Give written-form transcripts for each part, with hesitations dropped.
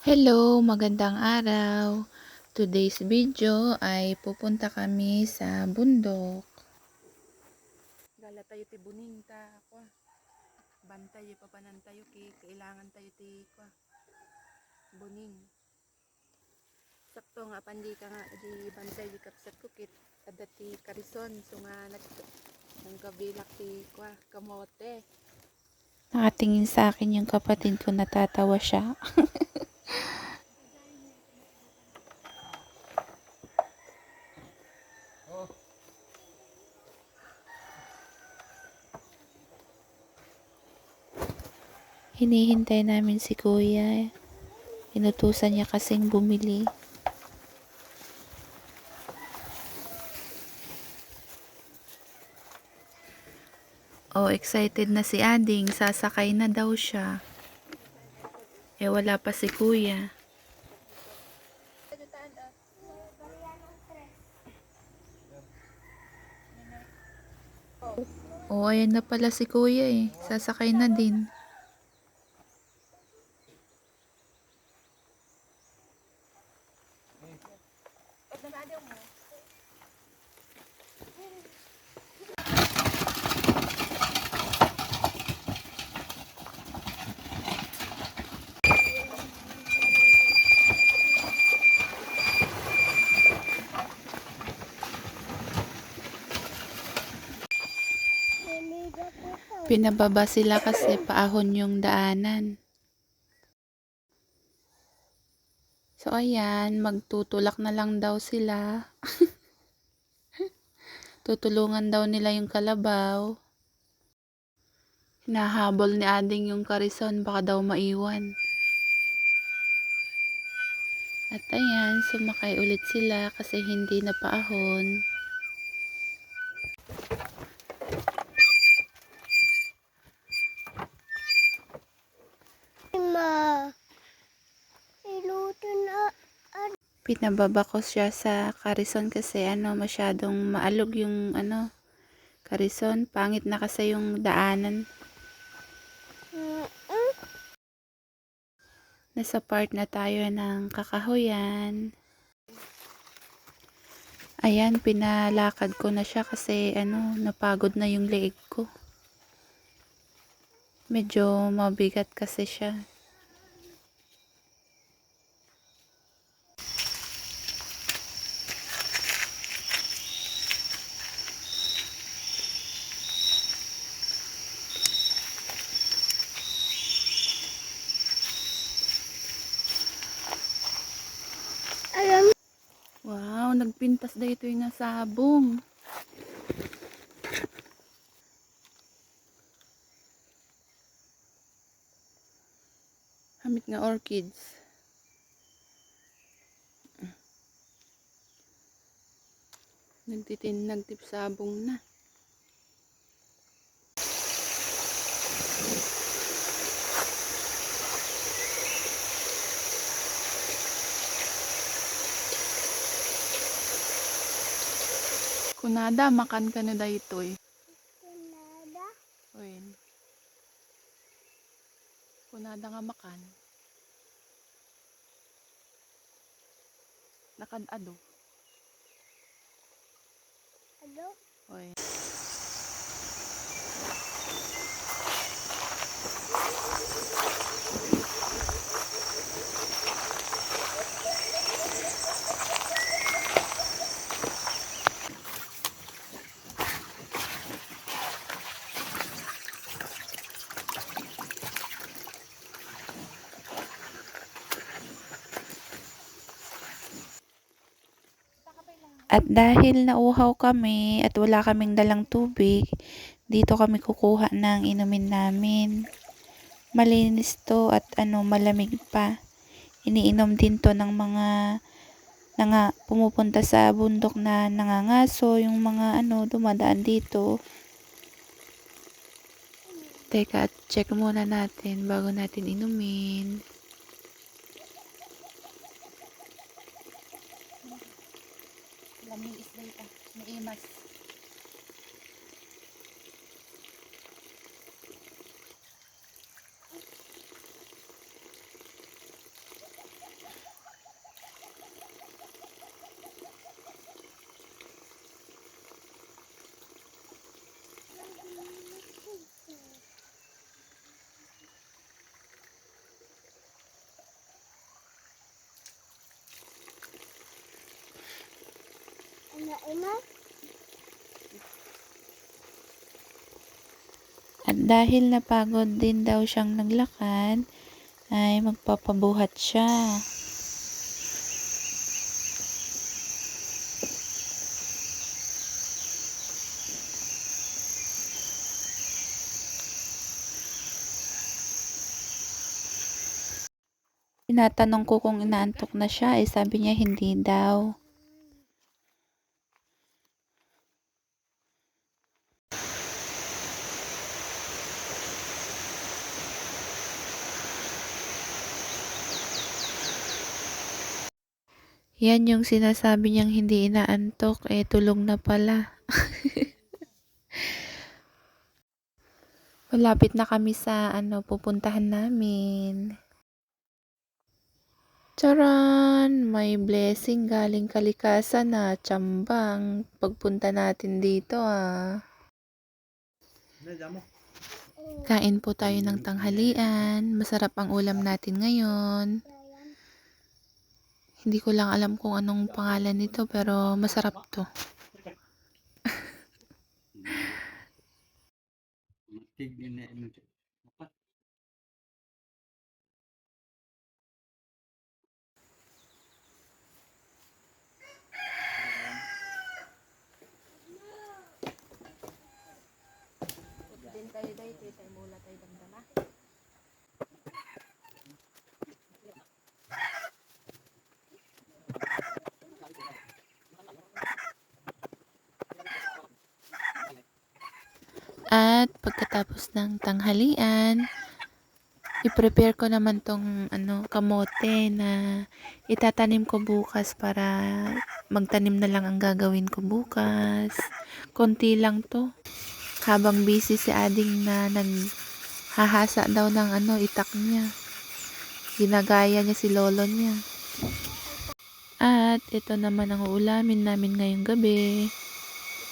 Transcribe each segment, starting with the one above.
Hello, magandang araw. Today's video ay pupunta kami sa bundok. Gala tayo ti buning ta kwa. Bantay papanan tayo kailangan tayo ti kwa. Buning. Sakto nga pandi ka nga di bantay di kapsat kukit ada ti karison so nga nagkabilak ti kwa kamote. Nakatingin sa akin yung kapatid ko, natatawa siya. Hinihintay namin si kuya. Inutusan niya kasing bumili. Oh, excited na si Ading. Sasakay na daw siya. Eh, wala pa si kuya. Oh, ayan na pala si kuya eh. Sasakay na din. Pinababa sila kasi paahon yung daanan. So ayan, magtutulak na lang daw sila. Tutulungan daw nila yung kalabaw. Hinahabol ni Ading yung karison, baka daw maiwan. At ayan, sumakay ulit sila kasi hindi na paahon. Pinababa ko siya sa karison kasi masyadong maalog yung karison. Pangit na kasi yung daanan. Nasa part na tayo ng kakahuyan. Ayan, pinalakad ko na siya kasi napagod na yung leeg ko. Medyo mabigat kasi siya. Wow, nagpintas na ito yung nasabong. Hamit nga orchids. Nagtip sabong na. Kunada, makan ka na dayto eh. Kunada? Oy. Kunada nga makan. Nakadado. Ado? Oy. At dahil nauhaw kami at wala kaming dalang tubig, dito kami kukuha ng inumin namin. Malinis to at malamig pa. Iniinom din to ng mga pumupunta sa bundok na nangangaso, yung mga dumadaan dito. Teka, check muna natin bago natin inumin. Lamig isda ito, maimas. At dahil napagod din daw siyang naglakad, ay magpapabuhat siya. Tinatanong ko kung inaantok na siya, sabi niya hindi daw. Yan yung sinasabi niyang hindi inaantok, tulog na pala. Malapit na kami sa pupuntahan namin. Charan! May blessing galing kalikasan na tsambang pagpunta natin dito Kain po tayo ng tanghalian. Masarap ang ulam natin ngayon. Hindi ko lang alam kung anong pangalan nito pero masarap to. Din tayo dito, tayo mula tayo damdama. At pagkatapos ng tanghalian, i-prepare ko naman tong kamote na itatanim ko bukas para magtanim na lang ang gagawin ko bukas. Konti lang to. Habang busy si Ading na naghahasa daw ng itak niya. Ginagaya niya si lolo niya. At ito naman ang uulamin namin ngayong gabi.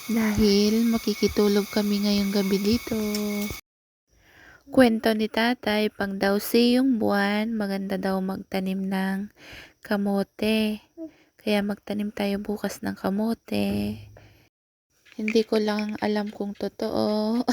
Dahil makikitulog kami ngayong gabi dito. Kwento ni tatay, pag daw siyong buwan, maganda daw magtanim ng kamote. Kaya magtanim tayo bukas ng kamote. Hindi ko lang alam kung totoo.